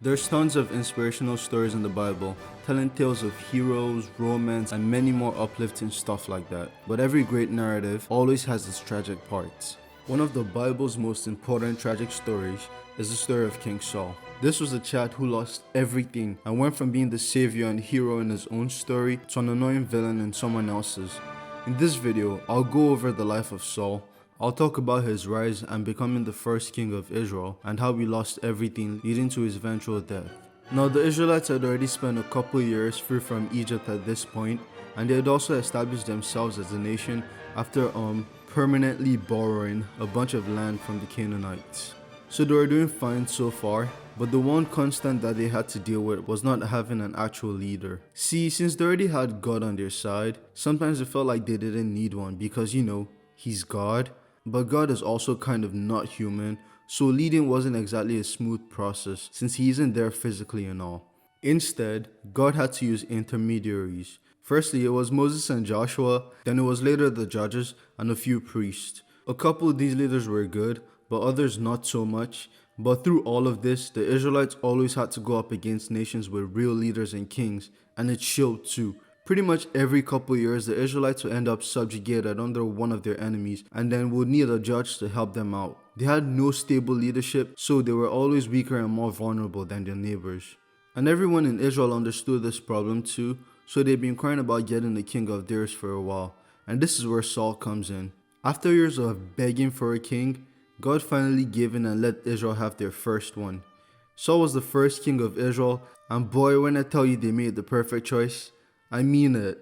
There's tons of inspirational stories in the Bible, telling tales of heroes, romance, and many more uplifting stuff like that. But every great narrative always has its tragic parts. One of the Bible's most important tragic stories is the story of King Saul. This was a chap who lost everything and went from being the savior and hero in his own story to an annoying villain in someone else's. In this video, I'll go over the life of Saul. I'll talk about his rise and becoming the first king of Israel and how he lost everything, leading to his eventual death. Now, the Israelites had already spent a couple years free from Egypt at this point, and they had also established themselves as a nation after permanently borrowing a bunch of land from the Canaanites. So they were doing fine so far, but the one constant that they had to deal with was not having an actual leader. See, since they already had God on their side, sometimes it felt like they didn't need one because, He's God. But God is also kind of not human, so leading wasn't exactly a smooth process since he isn't there physically and all. Instead, God had to use intermediaries. Firstly, it was Moses and Joshua, then it was later the judges and a few priests. A couple of these leaders were good, but others not so much. But through all of this, the Israelites always had to go up against nations with real leaders and kings, and it showed too. Pretty much every couple years, the Israelites would end up subjugated under one of their enemies and then would need a judge to help them out. They had no stable leadership, so they were always weaker and more vulnerable than their neighbors. And everyone in Israel understood this problem too, so they'd been crying about getting a king of theirs for a while. And this is where Saul comes in. After years of begging for a king, God finally gave in and let Israel have their first one. Saul was the first king of Israel, and boy, when I tell you they made the perfect choice, I mean it,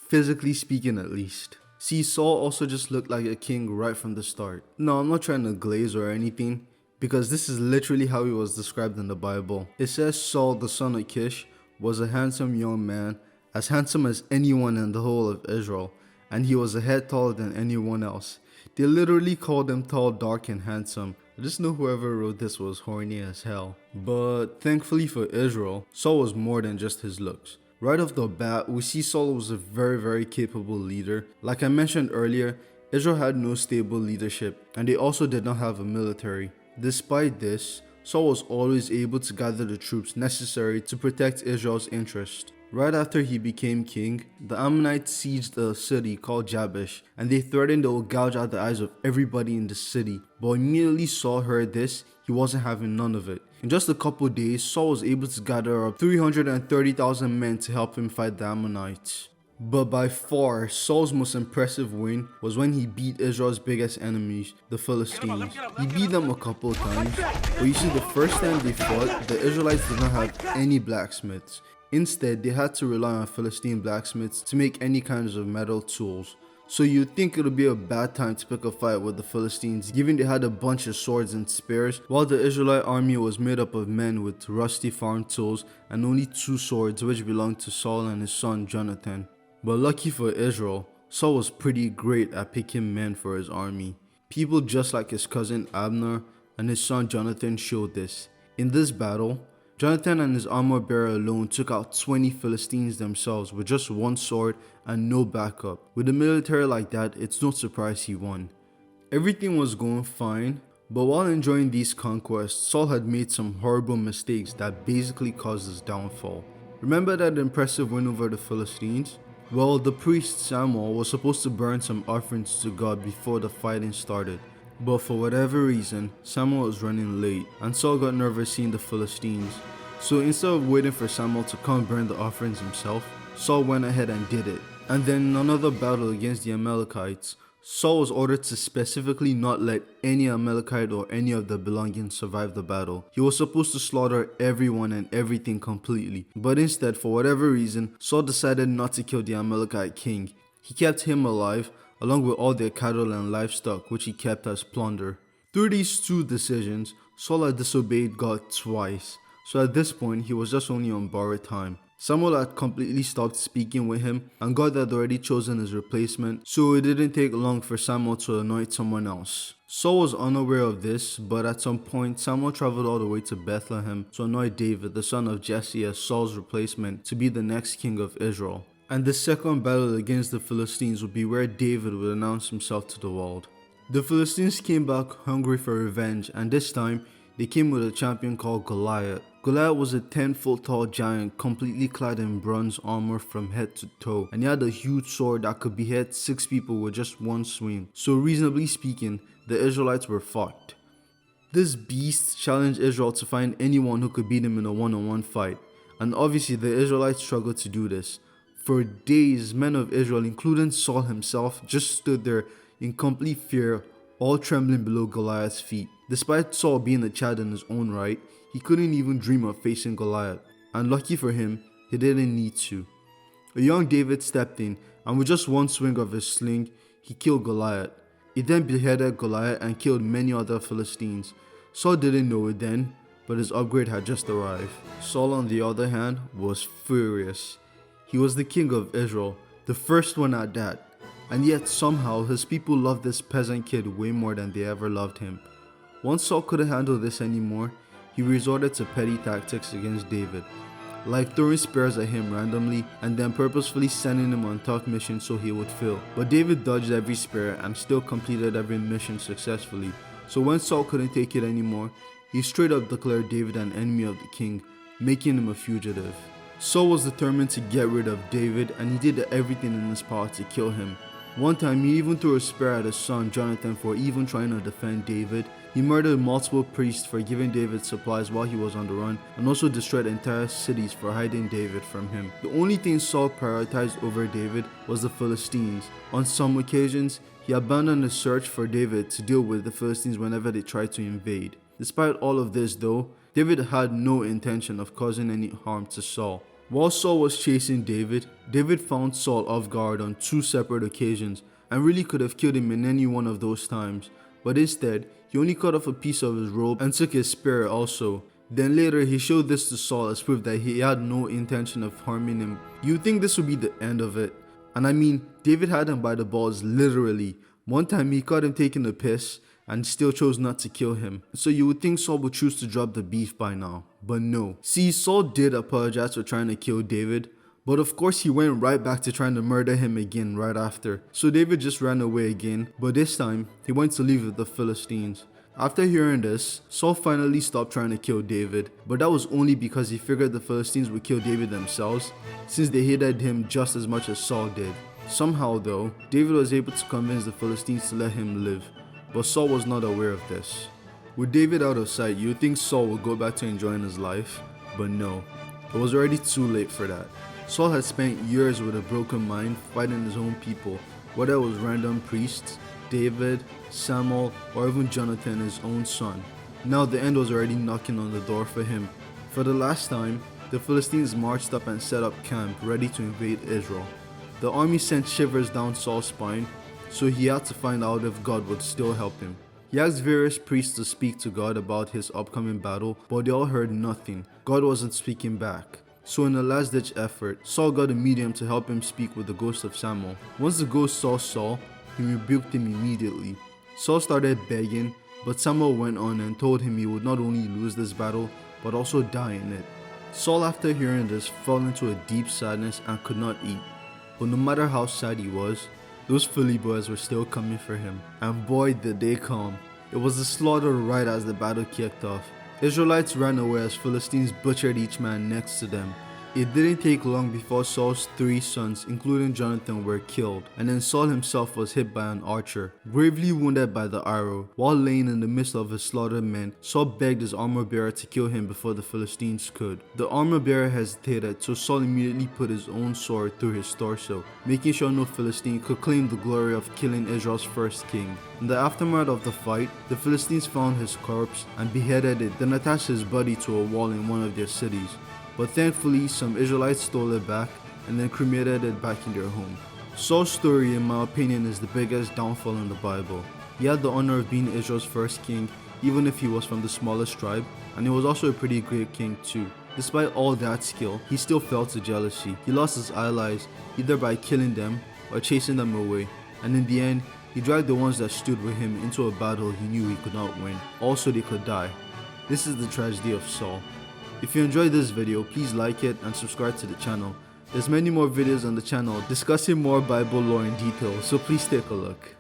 physically speaking at least. See, Saul also just looked like a king right from the start. No, I'm not trying to glaze or anything, because this is literally how he was described in the Bible. It says Saul, the son of Kish, was a handsome young man, as handsome as anyone in the whole of Israel, and he was a head taller than anyone else. They literally called him tall, dark, and handsome. I just know whoever wrote this was horny as hell. But thankfully for Israel, Saul was more than just his looks. Right off the bat, we see Saul was a very capable leader. Like I mentioned earlier, Israel had no stable leadership, and they also did not have a military. Despite this, Saul was always able to gather the troops necessary to protect Israel's interest. Right after he became king, the Ammonites sieged a city called Jabesh, and they threatened they would gouge out the eyes of everybody in the city. But immediately Saul heard this, he wasn't having none of it. In just a couple days, Saul was able to gather up 330,000 men to help him fight the Ammonites. But by far, Saul's most impressive win was when he beat Israel's biggest enemies, the Philistines. He beat them a couple of times, but you see, the first time they fought, the Israelites did not have any blacksmiths. Instead, they had to rely on Philistine blacksmiths to make any kinds of metal tools. So you'd think it would be a bad time to pick a fight with the Philistines, given they had a bunch of swords and spears, while the Israelite army was made up of men with rusty farm tools and only 2 swords which belonged to Saul and his son Jonathan. But lucky for Israel, Saul was pretty great at picking men for his army. People just like his cousin Abner and his son Jonathan showed this. In this battle, Jonathan and his armor bearer alone took out 20 Philistines themselves with just 1 sword and no backup. With a military like that, it's no surprise he won. Everything was going fine, but while enjoying these conquests, Saul had made some horrible mistakes that basically caused his downfall. Remember that impressive win over the Philistines? Well, the priest Samuel was supposed to burn some offerings to God before the fighting started. But for whatever reason, Samuel was running late, and Saul got nervous seeing the Philistines. So instead of waiting for Samuel to come burn the offerings himself, Saul went ahead and did it. And then in another battle against the Amalekites, Saul was ordered to specifically not let any Amalekite or any of their belongings survive the battle. He was supposed to slaughter everyone and everything completely. But instead, for whatever reason, Saul decided not to kill the Amalekite king. He kept him alive, along with all their cattle and livestock which he kept as plunder. Through these 2 decisions, Saul had disobeyed God twice, so at this point he was just only on borrowed time. Samuel had completely stopped speaking with him, and God had already chosen his replacement, so it didn't take long for Samuel to anoint someone else. Saul was unaware of this, but at some point Samuel traveled all the way to Bethlehem to anoint David, the son of Jesse, as Saul's replacement to be the next king of Israel. And the second battle against the Philistines would be where David would announce himself to the world. The Philistines came back hungry for revenge, and this time They came with a champion called Goliath. Goliath was a 10-foot tall giant completely clad in bronze armor from head to toe, and he had a huge sword that could behead 6 people with just one swing. So reasonably speaking, the Israelites were fucked. This beast challenged Israel to find anyone who could beat him in a one-on-one fight, and obviously the Israelites struggled to do this. For days, men of Israel, including Saul himself, just stood there in complete fear, all trembling below Goliath's feet. Despite Saul being a Chad in his own right, he couldn't even dream of facing Goliath, and lucky for him, he didn't need to. A young David stepped in, and with just one swing of his sling, he killed Goliath. He then beheaded Goliath and killed many other Philistines. Saul didn't know it then, but his upgrade had just arrived. Saul, on the other hand, was furious. He was the king of Israel, the first one at that, and yet somehow his people loved this peasant kid way more than they ever loved him. Once Saul couldn't handle this anymore, he resorted to petty tactics against David, like throwing spears at him randomly and then purposefully sending him on tough missions so he would fail. But David dodged every spear and still completed every mission successfully. So when Saul couldn't take it anymore, he straight up declared David an enemy of the king, making him a fugitive. Saul was determined to get rid of David, and he did everything in his power to kill him. One time he even threw a spear at his son Jonathan for even trying to defend David. He murdered multiple priests for giving David supplies while he was on the run, and also destroyed entire cities for hiding David from him. The only thing Saul prioritized over David was the Philistines. On some occasions, he abandoned the search for David to deal with the Philistines whenever they tried to invade. Despite all of this though, David had no intention of causing any harm to Saul. While Saul was chasing David, David found Saul off guard on 2 separate occasions and really could have killed him in any one of those times, but instead, he only cut off a piece of his robe and took his spear also. Then later, he showed this to Saul as proof that he had no intention of harming him. You'd think this would be the end of it. And I mean, David had him by the balls literally. One time he caught him taking a piss and still chose not to kill him. So you would think Saul would choose to drop the beef by now, but no. See, Saul did apologize for trying to kill David, but of course he went right back to trying to murder him again right after. So David just ran away again, but this time he went to leave with the Philistines. After hearing this, Saul finally stopped trying to kill David, but that was only because he figured the Philistines would kill David themselves, since they hated him just as much as Saul did. Somehow though, David was able to convince the Philistines to let him live, but Saul was not aware of this. With David out of sight, you'd think Saul would go back to enjoying his life, but no, it was already too late for that. Saul had spent years with a broken mind fighting his own people, whether it was random priests, David, Samuel, or even Jonathan, his own son. Now the end was already knocking on the door for him. For the last time, the Philistines marched up and set up camp, ready to invade Israel. The army sent shivers down Saul's spine, so he had to find out if God would still help him. He asked various priests to speak to God about his upcoming battle, but they all heard nothing. God wasn't speaking back. So in a last-ditch effort, Saul got a medium to help him speak with the ghost of Samuel. Once the ghost saw Saul, he rebuked him immediately. Saul started begging, but Samuel went on and told him he would not only lose this battle, but also die in it. Saul, after hearing this, fell into a deep sadness and could not eat. But no matter how sad he was, those Philly boys were still coming for him. And boy did they come. It was a slaughter right as the battle kicked off. Israelites ran away as Philistines butchered each man next to them. It didn't take long before Saul's 3 sons, including Jonathan, were killed, and then Saul himself was hit by an archer, gravely wounded by the arrow. While laying in the midst of his slaughtered men, Saul begged his armor-bearer to kill him before the Philistines could. The armor-bearer hesitated, so Saul immediately put his own sword through his torso, making sure no Philistine could claim the glory of killing Israel's first king. In the aftermath of the fight, the Philistines found his corpse and beheaded it, then attached his body to a wall in one of their cities. But thankfully, some Israelites stole it back and then cremated it back in their home. Saul's story, in my opinion, is the biggest downfall in the Bible. He had the honor of being Israel's first king, even if he was from the smallest tribe, and he was also a pretty great king too. Despite all that skill, he still fell to jealousy. He lost his allies, either by killing them or chasing them away, and in the end, he dragged the ones that stood with him into a battle he knew he could not win, also they could die. This is the tragedy of Saul. If you enjoyed this video, please like it and subscribe to the channel. There's many more videos on the channel discussing more Bible lore in detail, so please take a look.